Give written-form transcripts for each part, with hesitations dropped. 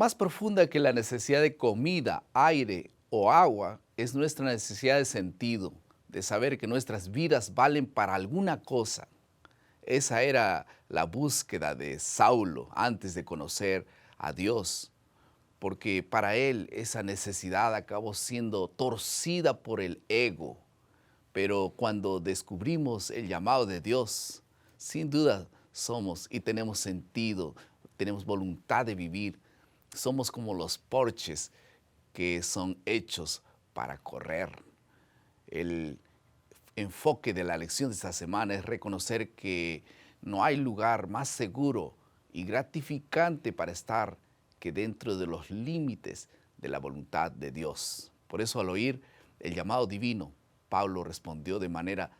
Más profunda que la necesidad de comida, aire o agua es nuestra necesidad de sentido, de saber que nuestras vidas valen para alguna cosa. Esa era la búsqueda de Saulo antes de conocer a Dios, porque para él esa necesidad acabó siendo torcida por el ego. Pero cuando descubrimos el llamado de Dios, sin duda somos y tenemos sentido, tenemos voluntad de vivir. Somos como los Porches que son hechos para correr. El enfoque de la lección de esta semana es reconocer que no hay lugar más seguro y gratificante para estar que dentro de los límites de la voluntad de Dios. Por eso, al oír el llamado divino, Pablo respondió de manera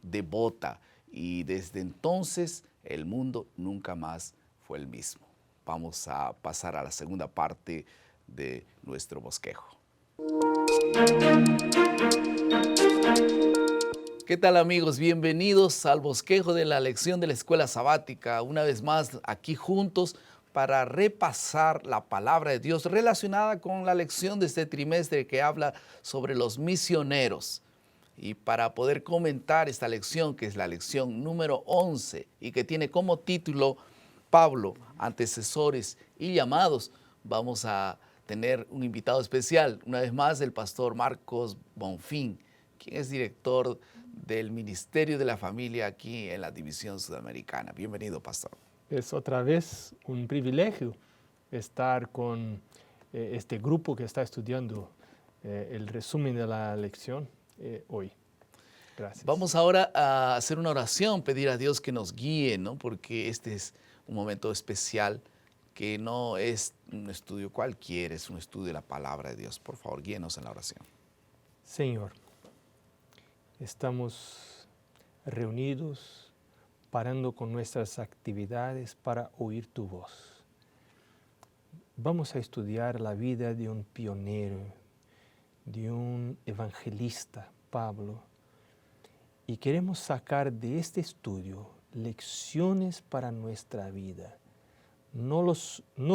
devota y desde entonces el mundo nunca más fue el mismo. Vamos a pasar a la segunda parte de nuestro bosquejo. ¿Qué tal, amigos? Bienvenidos al bosquejo de la lección de la escuela sabática. Una vez más aquí juntos para repasar la palabra de Dios relacionada con la lección de este trimestre que habla sobre los misioneros. Y para poder comentar esta lección, que es la lección número 11 y que tiene como título Pablo, antecesores y llamados, vamos a tener un invitado especial, una vez más el pastor Marcos Bonfín, quien es director del Ministerio de la Familia aquí en la División Sudamericana. Bienvenido, pastor. Es otra vez un privilegio estar con este grupo que está estudiando el resumen de la lección hoy. Gracias. Vamos ahora a hacer una oración, pedir a Dios que nos guíe, ¿no? Porque este es un momento especial que no es un estudio cualquiera, es un estudio de la palabra de Dios. Por favor, guíenos en la oración. Señor, estamos reunidos, parando con nuestras actividades para oír tu voz. Vamos a estudiar la vida de un pionero, de un evangelista, Pablo, y queremos sacar de este estudio lecciones para nuestra vida, no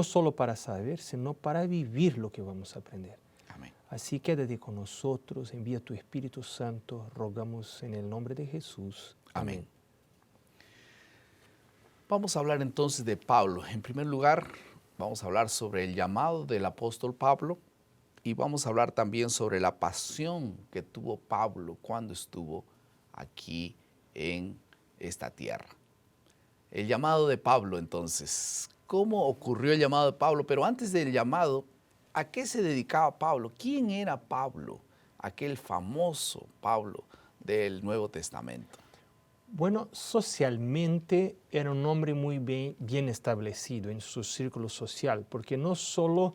solo para saber, sino para vivir lo que vamos a aprender. Amén. Así quédate con nosotros, envía tu Espíritu Santo, rogamos en el nombre de Jesús. Amén. Vamos a hablar entonces de Pablo. En primer lugar, vamos a hablar sobre el llamado del apóstol Pablo y vamos a hablar también sobre la pasión que tuvo Pablo cuando estuvo aquí en esta tierra. El llamado de Pablo, entonces, ¿cómo ocurrió el llamado de Pablo? Pero antes del llamado, ¿a qué se dedicaba Pablo? ¿Quién era Pablo? Aquel famoso Pablo del Nuevo Testamento. Bueno, socialmente era un hombre muy bien establecido en su círculo social, porque no solo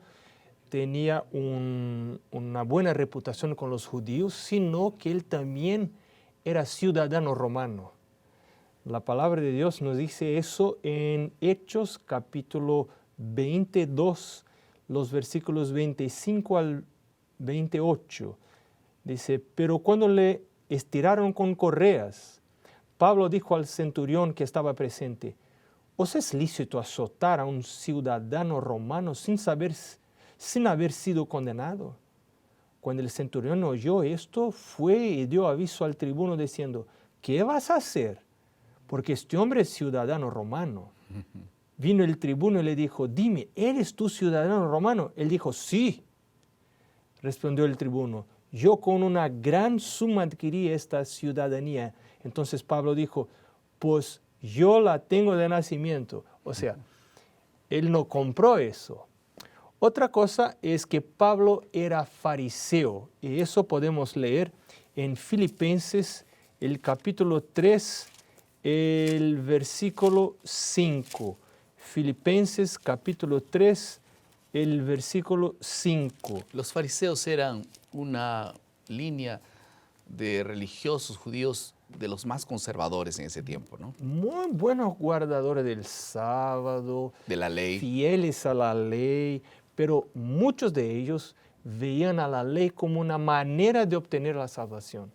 tenía una buena reputación con los judíos, sino que él también era ciudadano romano. La palabra de Dios nos dice eso en Hechos capítulo 22, los versículos 25 al 28. Dice, pero cuando le estiraron con correas, Pablo dijo al centurión que estaba presente, ¿os es lícito azotar a un ciudadano romano sin haber sido condenado? Cuando el centurión oyó esto, fue y dio aviso al tribuno diciendo, ¿qué vas a hacer? Porque este hombre es ciudadano romano. Vino el tribuno y le dijo, dime, ¿eres tú ciudadano romano? Él dijo, sí. Respondió el tribuno, yo con una gran suma adquirí esta ciudadanía. Entonces Pablo dijo, pues yo la tengo de nacimiento. O sea, él no compró eso. Otra cosa es que Pablo era fariseo, y eso podemos leer en Filipenses, el capítulo 3, el versículo 5. Filipenses, capítulo 3, el versículo 5. Los fariseos eran una línea de religiosos judíos de los más conservadores en ese tiempo, ¿no? Muy buenos guardadores del sábado, de la ley, fieles a la ley, pero muchos de ellos veían a la ley como una manera de obtener la salvación,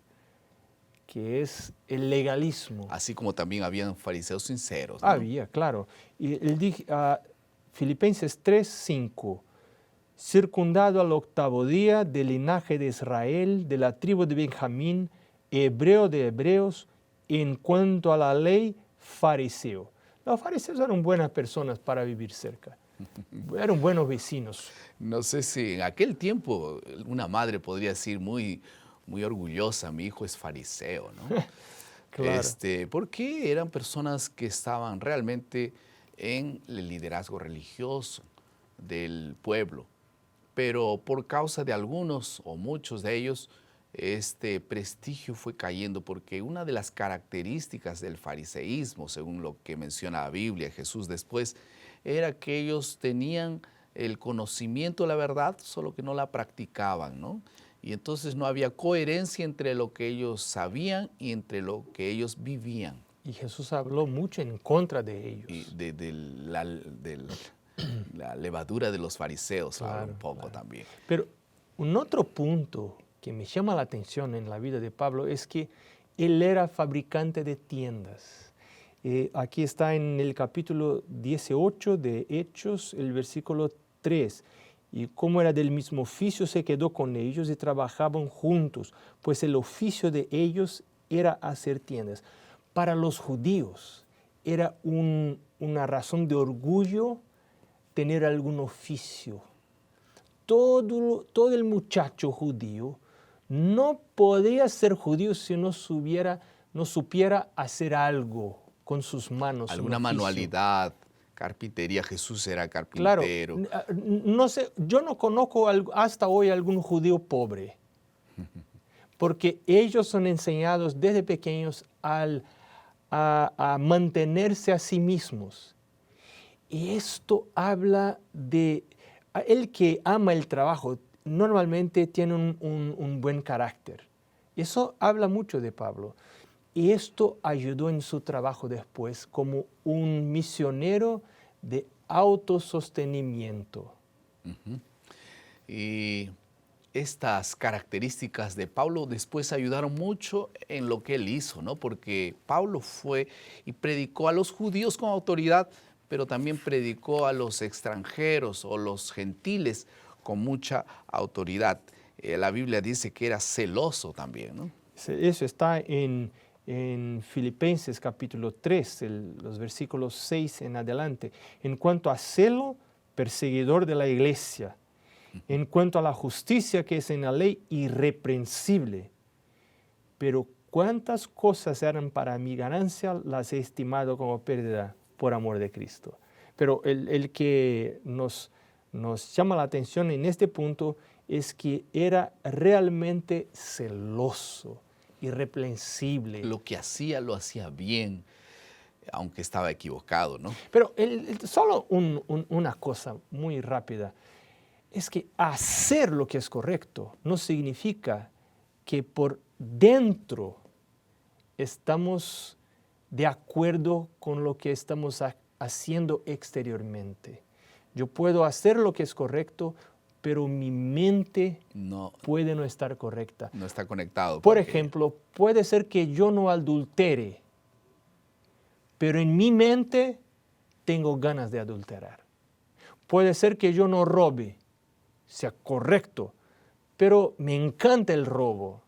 que es el legalismo. Así como también habían fariseos sinceros, ¿no? Había, claro. Y él dijo, Filipenses 3:5, circundado al 8º día, del linaje de Israel, de la tribu de Benjamín, hebreo de hebreos, en cuanto a la ley, fariseo. Los fariseos eran buenas personas para vivir cerca, eran buenos vecinos. No sé si en aquel tiempo una madre podría decir muy, muy orgullosa, mi hijo es fariseo, ¿no? Claro. Porque eran personas que estaban realmente en el liderazgo religioso del pueblo. Pero por causa de algunos o muchos de ellos, este prestigio fue cayendo porque una de las características del fariseísmo, según lo que menciona la Biblia, Jesús después, era que ellos tenían el conocimiento de la verdad, solo que no la practicaban, ¿no? Y entonces no había coherencia entre lo que ellos sabían y entre lo que ellos vivían. Y Jesús habló mucho en contra de ellos. Y la levadura de los fariseos habla un poco Claro. también. Pero un otro punto que me llama la atención en la vida de Pablo es que él era fabricante de tiendas. Aquí está en el capítulo 18 de Hechos, el versículo 3. Y como era del mismo oficio, se quedó con ellos y trabajaban juntos, pues el oficio de ellos era hacer tiendas. Para los judíos era una razón de orgullo tener algún oficio. Todo el muchacho judío no podía ser judío si no supiera hacer algo con sus manos. Alguna manualidad, carpintería. Jesús era Claro, carpintero. no sé, yo no conozco hasta hoy algún judío pobre, porque ellos son enseñados desde pequeños a mantenerse a sí mismos. Y esto habla de el que ama el trabajo, normalmente tiene un buen carácter. Eso habla mucho de Pablo. Y esto ayudó en su trabajo después como un misionero de autosostenimiento. Y estas características de Pablo después ayudaron mucho en lo que él hizo, ¿no? Porque Pablo fue y predicó a los judíos con autoridad, pero también predicó a los extranjeros o los gentiles con mucha autoridad. La Biblia dice que era celoso también, ¿no? Eso está en Filipenses capítulo 3, los versículos 6 en adelante. En cuanto a celo, perseguidor de la iglesia. En cuanto a la justicia que es en la ley, irreprensible. Pero cuántas cosas eran para mi ganancia, las he estimado como pérdida por amor de Cristo. Pero el que nos llama la atención en este punto es que era realmente celoso, irreprensible. Lo que hacía, lo hacía bien, aunque estaba equivocado, ¿no? Pero solo una cosa muy rápida, es que hacer lo que es correcto no significa que por dentro estamos de acuerdo con lo que estamos haciendo exteriormente. Yo puedo hacer lo que es correcto, pero mi mente puede no estar correcta. No está conectado. Por ejemplo, puede ser que yo no adultere, pero en mi mente tengo ganas de adulterar. Puede ser que yo no robe, sea correcto, pero me encanta el robo.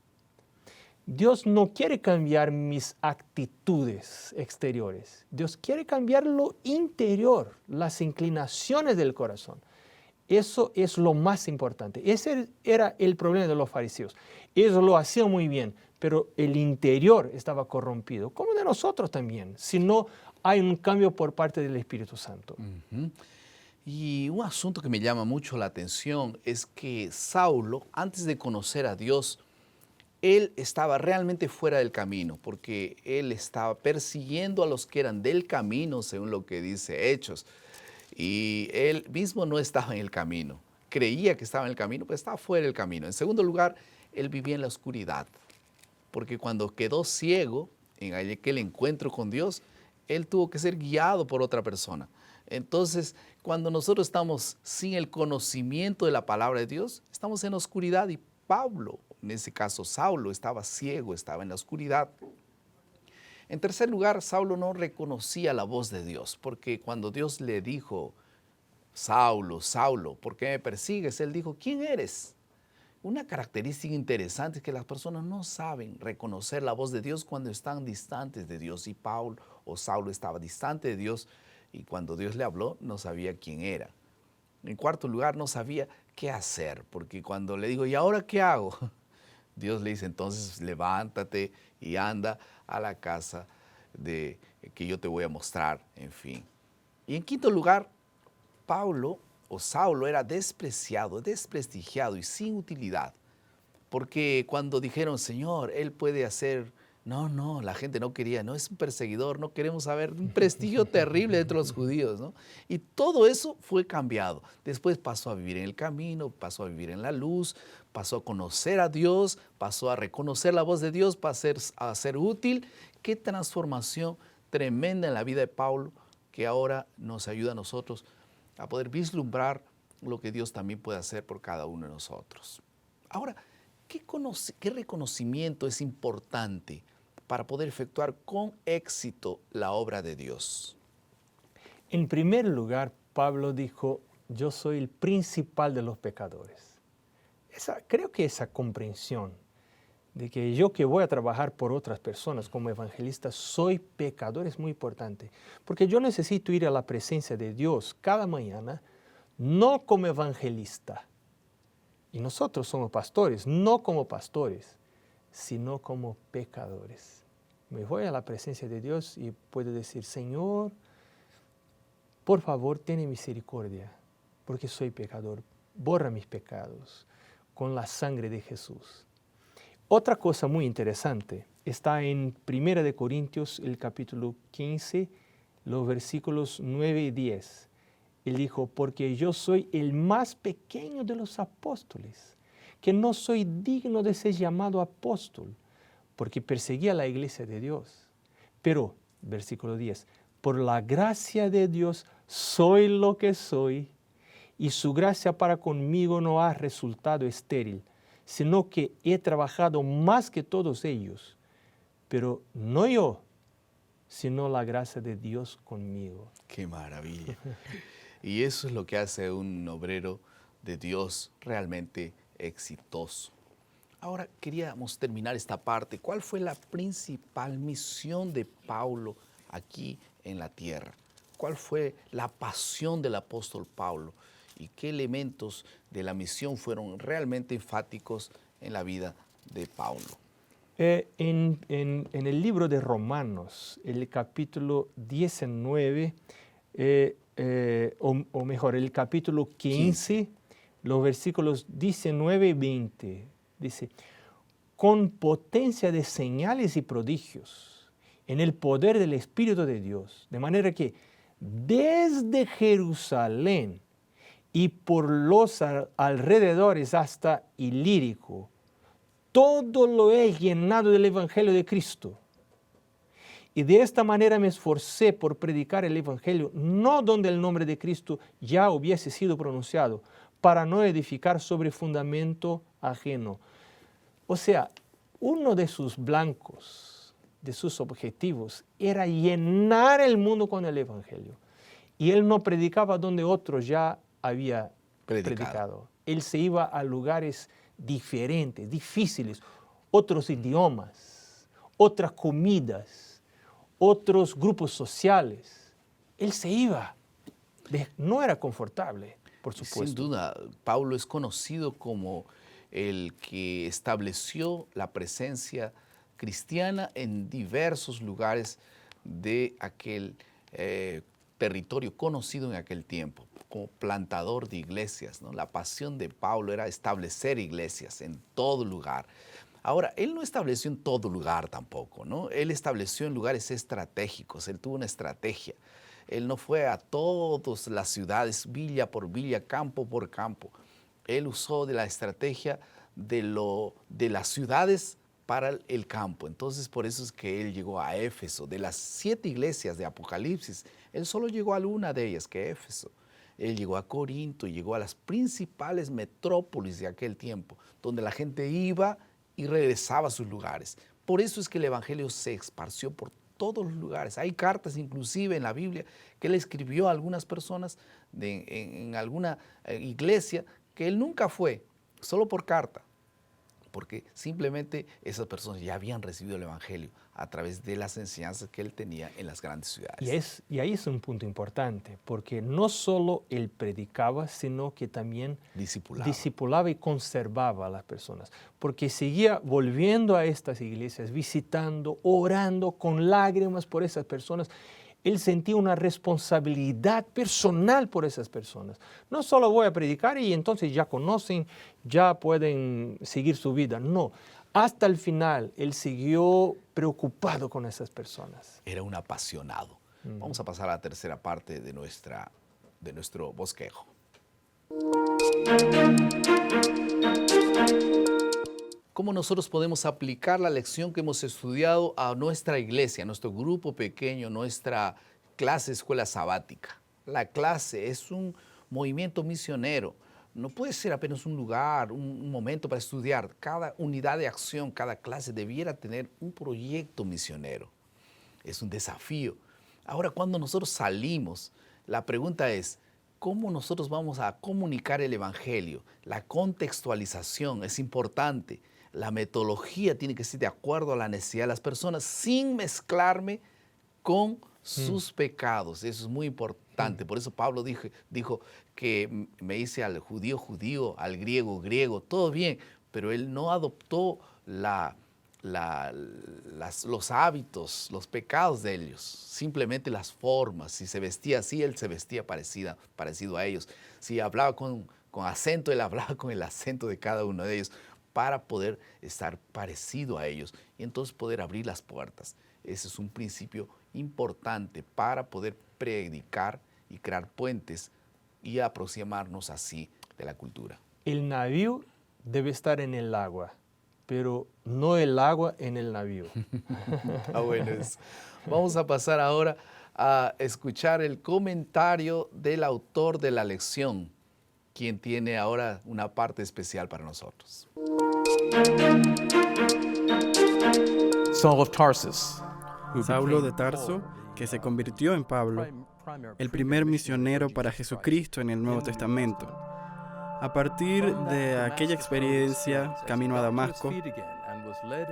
Dios no quiere cambiar mis actitudes exteriores. Dios quiere cambiar lo interior, las inclinaciones del corazón. Eso es lo más importante. Ese era el problema de los fariseos. Ellos lo hacían muy bien, pero el interior estaba corrompido, como de nosotros también, si no hay un cambio por parte del Espíritu Santo. Y un asunto que me llama mucho la atención es que Saulo, antes de conocer a Dios, él estaba realmente fuera del camino, porque él estaba persiguiendo a los que eran del camino, según lo que dice Hechos. Y él mismo no estaba en el camino. Creía que estaba en el camino, pero estaba fuera del camino. En segundo lugar, él vivía en la oscuridad, porque cuando quedó ciego en aquel encuentro con Dios, él tuvo que ser guiado por otra persona. Entonces, cuando nosotros estamos sin el conocimiento de la palabra de Dios, estamos en la oscuridad, y Pablo, en ese caso Saulo, estaba ciego, estaba en la oscuridad. En tercer lugar, Saulo no reconocía la voz de Dios, porque cuando Dios le dijo, Saulo, Saulo, ¿por qué me persigues? Él dijo, ¿quién eres? Una característica interesante es que las personas no saben reconocer la voz de Dios cuando están distantes de Dios. Y Paulo o Saulo estaba distante de Dios y cuando Dios le habló no sabía quién era. En cuarto lugar, no sabía qué hacer, porque cuando le digo, ¿y ahora qué hago? Dios le dice, entonces levántate y anda a la casa de que yo te voy a mostrar, en fin. Y en quinto lugar, Paulo o Saulo era despreciado, desprestigiado y sin utilidad. Porque cuando dijeron, Señor, Él puede hacer... No, la gente no quería, no es un perseguidor, no queremos saber, un prestigio terrible entre los judíos, ¿no? Y todo eso fue cambiado. Después pasó a vivir en el camino, pasó a vivir en la luz, pasó a conocer a Dios, pasó a reconocer la voz de Dios para a ser útil. Qué transformación tremenda en la vida de Pablo, que ahora nos ayuda a nosotros a poder vislumbrar lo que Dios también puede hacer por cada uno de nosotros. Ahora, ¿qué reconocimiento es importante para poder efectuar con éxito la obra de Dios? En primer lugar, Pablo dijo, yo soy el principal de los pecadores. Creo que esa comprensión de que yo que voy a trabajar por otras personas como evangelista soy pecador es muy importante. Porque yo necesito ir a la presencia de Dios cada mañana, no como evangelista. Y nosotros somos pastores, no como pastores, sino como pecadores. Me voy a la presencia de Dios y puedo decir, Señor, por favor, ten misericordia, porque soy pecador. Borra mis pecados con la sangre de Jesús. Otra cosa muy interesante está en 1 Corintios, el capítulo 15, los versículos 9 y 10. Él dijo, porque yo soy el más pequeño de los apóstoles, que no soy digno de ser llamado apóstol, porque perseguía la iglesia de Dios. Pero, versículo 10, por la gracia de Dios soy lo que soy, y su gracia para conmigo no ha resultado estéril, sino que he trabajado más que todos ellos, pero no yo, sino la gracia de Dios conmigo. ¡Qué maravilla! Y eso es lo que hace un obrero de Dios realmente exitoso. Ahora queríamos terminar esta parte. ¿Cuál fue la principal misión de Pablo aquí en la tierra? ¿Cuál fue la pasión del apóstol Pablo? ¿Y qué elementos de la misión fueron realmente enfáticos en la vida de Pablo? En el libro de Romanos, el capítulo 19, o mejor, el capítulo 15, los versículos 19 y 20, dice, con potencia de señales y prodigios, en el poder del Espíritu de Dios, de manera que desde Jerusalén y por los alrededores hasta Ilírico, todo lo he llenado del Evangelio de Cristo. Y de esta manera me esforcé por predicar el Evangelio, no donde el nombre de Cristo ya hubiese sido pronunciado, para no edificar sobre fundamento ajeno. O sea, uno de sus blancos, de sus objetivos, era llenar el mundo con el Evangelio. Y él no predicaba donde otros ya había predicado. Él se iba a lugares diferentes, difíciles, otros idiomas, otras comidas, otros grupos sociales. Él se iba. No era confortable, por supuesto. Sin duda, Pablo es conocido como el que estableció la presencia cristiana en diversos lugares de aquel territorio conocido en aquel tiempo, como plantador de iglesias, ¿no? La pasión de Pablo era establecer iglesias en todo lugar. Ahora, él no estableció en todo lugar tampoco, ¿no? Él estableció en lugares estratégicos, él tuvo una estrategia. Él no fue a todas las ciudades, villa por villa, campo por campo. Él usó de la estrategia de las ciudades para el campo. Entonces, por eso es que él llegó a Éfeso. De las 7 iglesias de Apocalipsis, él solo llegó a una de ellas, que Éfeso. Él llegó a Corinto y llegó a las principales metrópolis de aquel tiempo, donde la gente iba y regresaba a sus lugares. Por eso es que el evangelio se esparció por todos los lugares. Hay cartas inclusive en la Biblia que él escribió a algunas personas en alguna iglesia que él nunca fue, solo por carta, porque simplemente esas personas ya habían recibido el Evangelio a través de las enseñanzas que él tenía en las grandes ciudades. Y ahí es un punto importante, porque no solo él predicaba, sino que también discipulaba y conservaba a las personas, porque seguía volviendo a estas iglesias, visitando, orando con lágrimas por esas personas. Él sentía una responsabilidad personal por esas personas. No solo voy a predicar y entonces ya conocen, ya pueden seguir su vida. No, hasta el final él siguió preocupado con esas personas. Era un apasionado. Vamos a pasar a la tercera parte de nuestro bosquejo. ¿Cómo nosotros podemos aplicar la lección que hemos estudiado a nuestra iglesia, a nuestro grupo pequeño, nuestra clase escuela sabática? La clase es un movimiento misionero. No puede ser apenas un lugar, un momento para estudiar. Cada unidad de acción, cada clase debiera tener un proyecto misionero. Es un desafío. Ahora, cuando nosotros salimos, la pregunta es, ¿cómo nosotros vamos a comunicar el Evangelio? La contextualización es importante. La metodología tiene que ser de acuerdo a la necesidad de las personas sin mezclarme con sus pecados. Eso es muy importante. Por eso Pablo dijo que me hice al judío judío, al griego griego, todo bien, pero él no adoptó los hábitos, los pecados de ellos, simplemente las formas. Si se vestía así, él se vestía parecido a ellos. Si hablaba con acento, él hablaba con el acento de cada uno de ellos, para poder estar parecido a ellos y entonces poder abrir las puertas. Ese es un principio importante para poder predicar y crear puentes y aproximarnos así de la cultura. El navío debe estar en el agua, pero no el agua en el navío. Bueno, vamos a pasar ahora a escuchar el comentario del autor de la lección, quien tiene ahora una parte especial para nosotros. Saulo de Tarso, que se convirtió en Pablo, el primer misionero para Jesucristo en el Nuevo Testamento. A partir de aquella experiencia, camino a Damasco,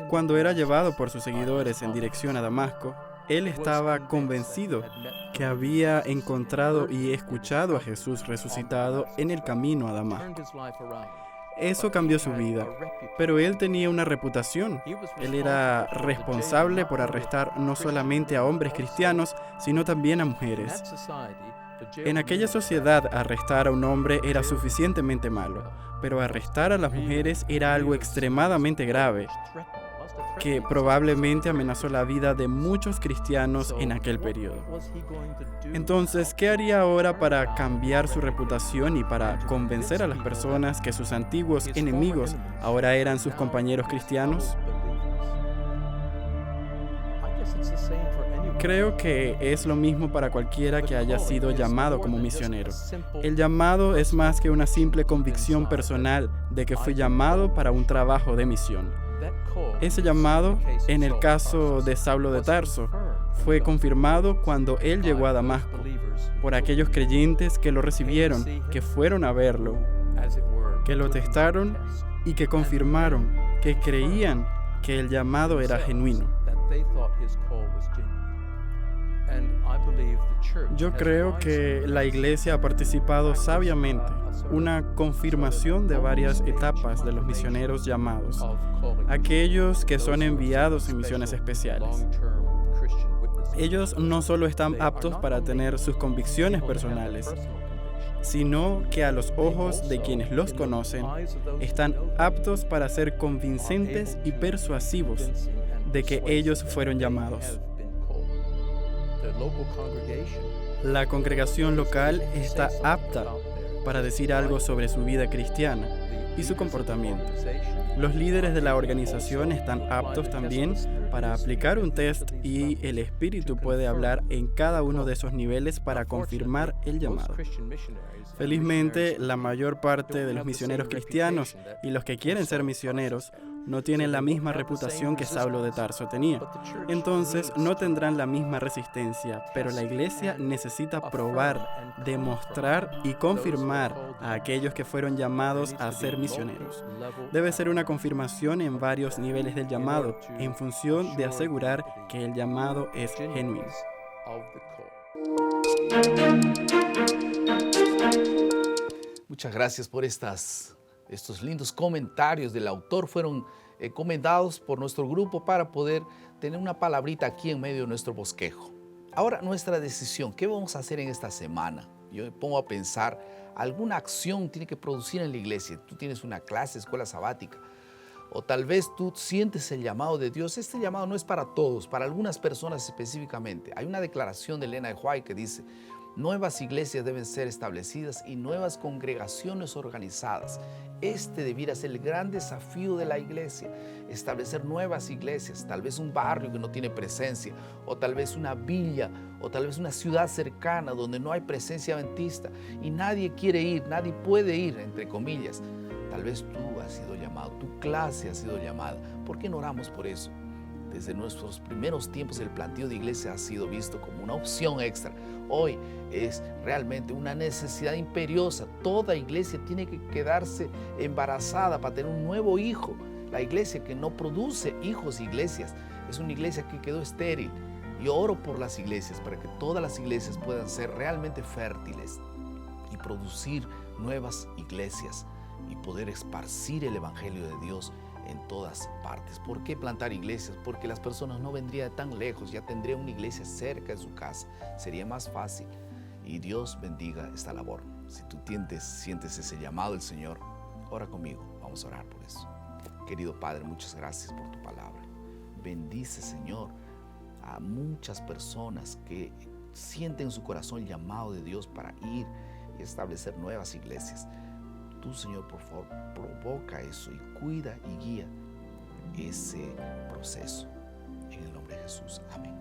cuando era llevado por sus seguidores en dirección a Damasco, él estaba convencido que había encontrado y escuchado a Jesús resucitado en el camino a Damasco. Eso cambió su vida, pero él tenía una reputación. Él era responsable por arrestar no solamente a hombres cristianos, sino también a mujeres. En aquella sociedad, arrestar a un hombre era suficientemente malo, pero arrestar a las mujeres era algo extremadamente grave, que probablemente amenazó la vida de muchos cristianos en aquel periodo. Entonces, ¿qué haría ahora para cambiar su reputación y para convencer a las personas que sus antiguos enemigos ahora eran sus compañeros cristianos? Creo que es lo mismo para cualquiera que haya sido llamado como misionero. El llamado es más que una simple convicción personal de que fui llamado para un trabajo de misión. Ese llamado, en el caso de Saulo de Tarso, fue confirmado cuando él llegó a Damasco, por aquellos creyentes que lo recibieron, que fueron a verlo, que lo testaron y que confirmaron que creían que el llamado era genuino. Yo creo que la Iglesia ha participado sabiamente, una confirmación de varias etapas de los misioneros llamados, aquellos que son enviados en misiones especiales. Ellos no solo están aptos para tener sus convicciones personales, sino que a los ojos de quienes los conocen, están aptos para ser convincentes y persuasivos de que ellos fueron llamados. La congregación local está apta para decir algo sobre su vida cristiana y su comportamiento. Los líderes de la organización están aptos también para aplicar un test y el Espíritu puede hablar en cada uno de esos niveles para confirmar el llamado. Felizmente, la mayor parte de los misioneros cristianos y los que quieren ser misioneros no tienen la misma reputación que Saulo de Tarso tenía. Entonces no tendrán la misma resistencia, pero la iglesia necesita probar, demostrar y confirmar a aquellos que fueron llamados a ser misioneros. Debe ser una confirmación en varios niveles del llamado, en función de asegurar que el llamado es genuino. Muchas gracias por estos lindos comentarios del autor. Fueron comentados por nuestro grupo para poder tener una palabrita aquí en medio de nuestro bosquejo. Ahora, nuestra decisión, ¿qué vamos a hacer en esta semana? Yo me pongo a pensar, alguna acción tiene que producir en la iglesia. Tú tienes una clase, escuela sabática, o tal vez tú sientes el llamado de Dios. Este llamado no es para todos, para algunas personas específicamente. Hay una declaración de Elena de White que dice: nuevas iglesias deben ser establecidas y nuevas congregaciones organizadas. Este debiera ser el gran desafío de la iglesia, establecer nuevas iglesias, tal vez un barrio que no tiene presencia, o tal vez una villa, o tal vez una ciudad cercana donde no hay presencia adventista y nadie quiere ir, nadie puede ir, entre comillas. Tal vez tú has sido llamado, tu clase ha sido llamada. ¿Por qué no oramos por eso? Desde nuestros primeros tiempos el planteo de iglesia ha sido visto como una opción extra. Hoy es realmente una necesidad imperiosa. Toda iglesia tiene que quedarse embarazada para tener un nuevo hijo. La iglesia que no produce hijos, iglesias, es una iglesia que quedó estéril. Yo oro por las iglesias para que todas las iglesias puedan ser realmente fértiles y producir nuevas iglesias y poder esparcir el evangelio de Dios en todas partes. ¿Por qué plantar iglesias? Porque las personas no vendrían tan lejos, ya tendría una iglesia cerca de su casa, sería más fácil. Y Dios bendiga esta labor. Si tú sientes ese llamado del Señor, ora conmigo, vamos a orar por eso. Querido Padre, muchas gracias por tu palabra. Bendice, Señor, a muchas personas que sienten en su corazón el llamado de Dios para ir y establecer nuevas iglesias. Tú, Señor, por favor, provoca eso y cuida y guía ese proceso. En el nombre de Jesús. Amén.